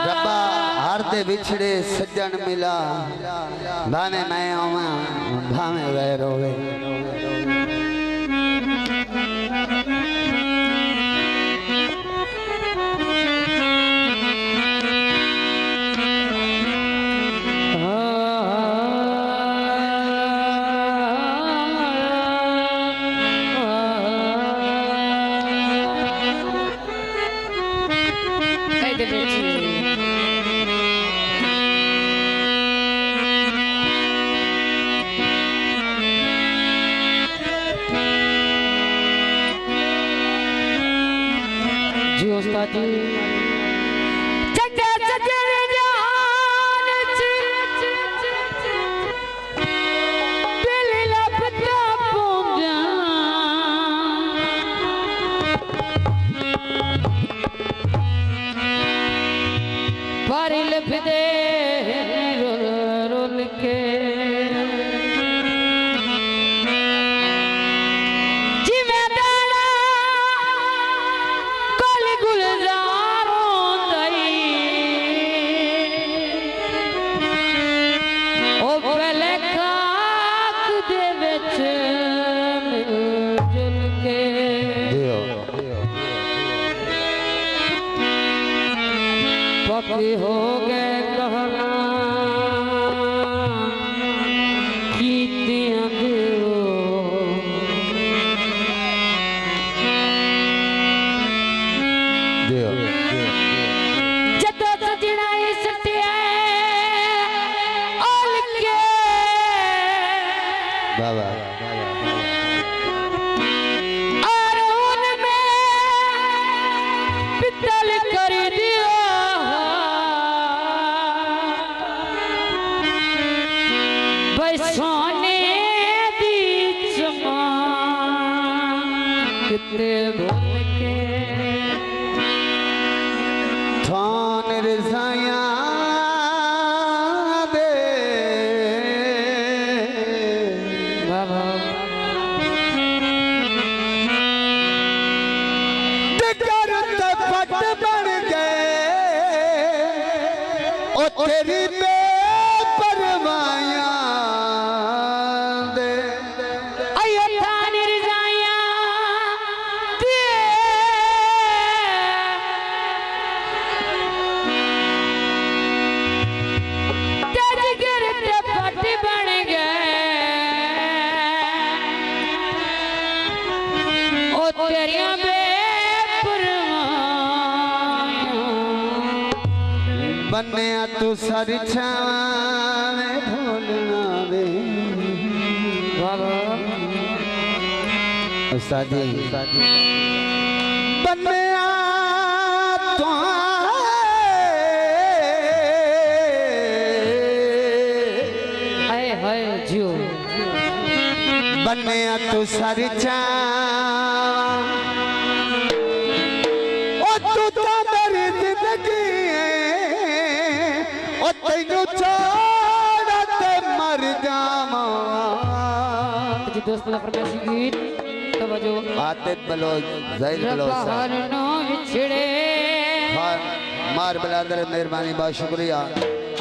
रब्बा हार दे बिछड़े सज्जन मिला भावे मैं आवा भावे गैर होवे हो गए कहना कीतियां दियो जद सजना सटिया ओल के बाबा और उनमें पितल कर दिया सोने दी कितने भूल के थान रसाया दे बाबा फट बन गए ओ तेरी बन्या तू सारी छावे ढोलना दे उस्तादी बन्या तो हाय जियो बन्या तू सारी छाव ओ तू तो मेरी जिंदगी तेनू छोड़ के मर जावा जी दोस्त का फरमाइश गीत तवज्जो आतिफ बलोच ज़ैल बलोच हर नो विछड़े खान मार बलादर मेहरबानी बा शुक्रिया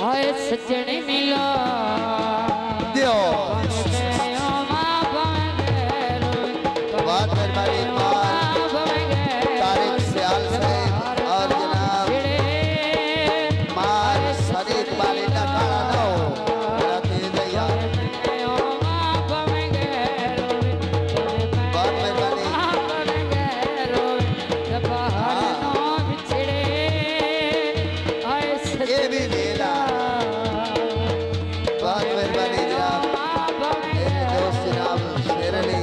हाय सज्जन मिला दियो बहुत मेहरबानी तारिक सियाल साहब और जनाब मार शरीफ वाली ना खाना ना हो मेरा तेज है यार बहुत मेहरबानी ये भी मेरा बहुत मेहरबानी जनाब मेरे दोस्त जनाब शेर अली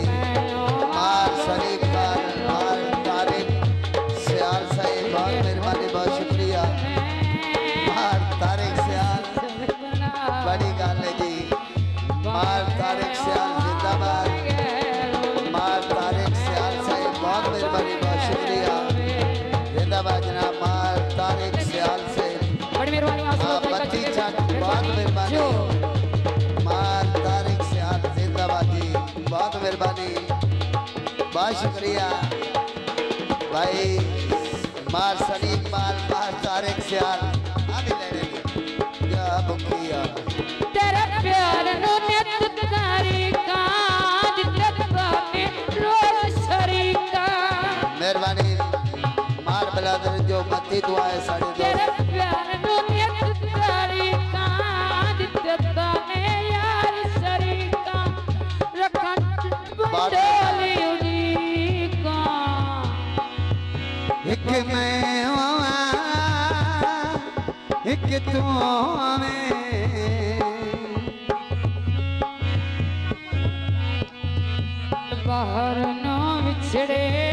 मार शरीफ खान मार तारिक सियाल साहब बहुत मेहरबानी बहुत शुक्रिया मार तारिक सियाल बड़ी गाल है जी मार तारिक सियाल जिंदाबाद मार तारिक सियाल साहब बहुत मेहरबानी बहुत शुक्रिया जिंदाबाद जनाब मार तारिक सियाल साहब बड़ी मेहरबानी बच्ची चाट बहुत मेहरबानी मार तारिक सियाल जिंदाबाद जी बहुत मेहरबानी बहुत शुक्रिया भाई मार सलीम मार तारिक सियाल लिखी आ तेरे प्यार नु नित तारीका जितना ने रोज शरीका मेहरबानी मार बलादर जो मती दुआ है साड़ी तेरे प्यार नु नित तारीका जितना ने यार शरीका रखन बंडोली उड़ीका एक मैं आवा एक तू आवे बाहर नो बिछड़े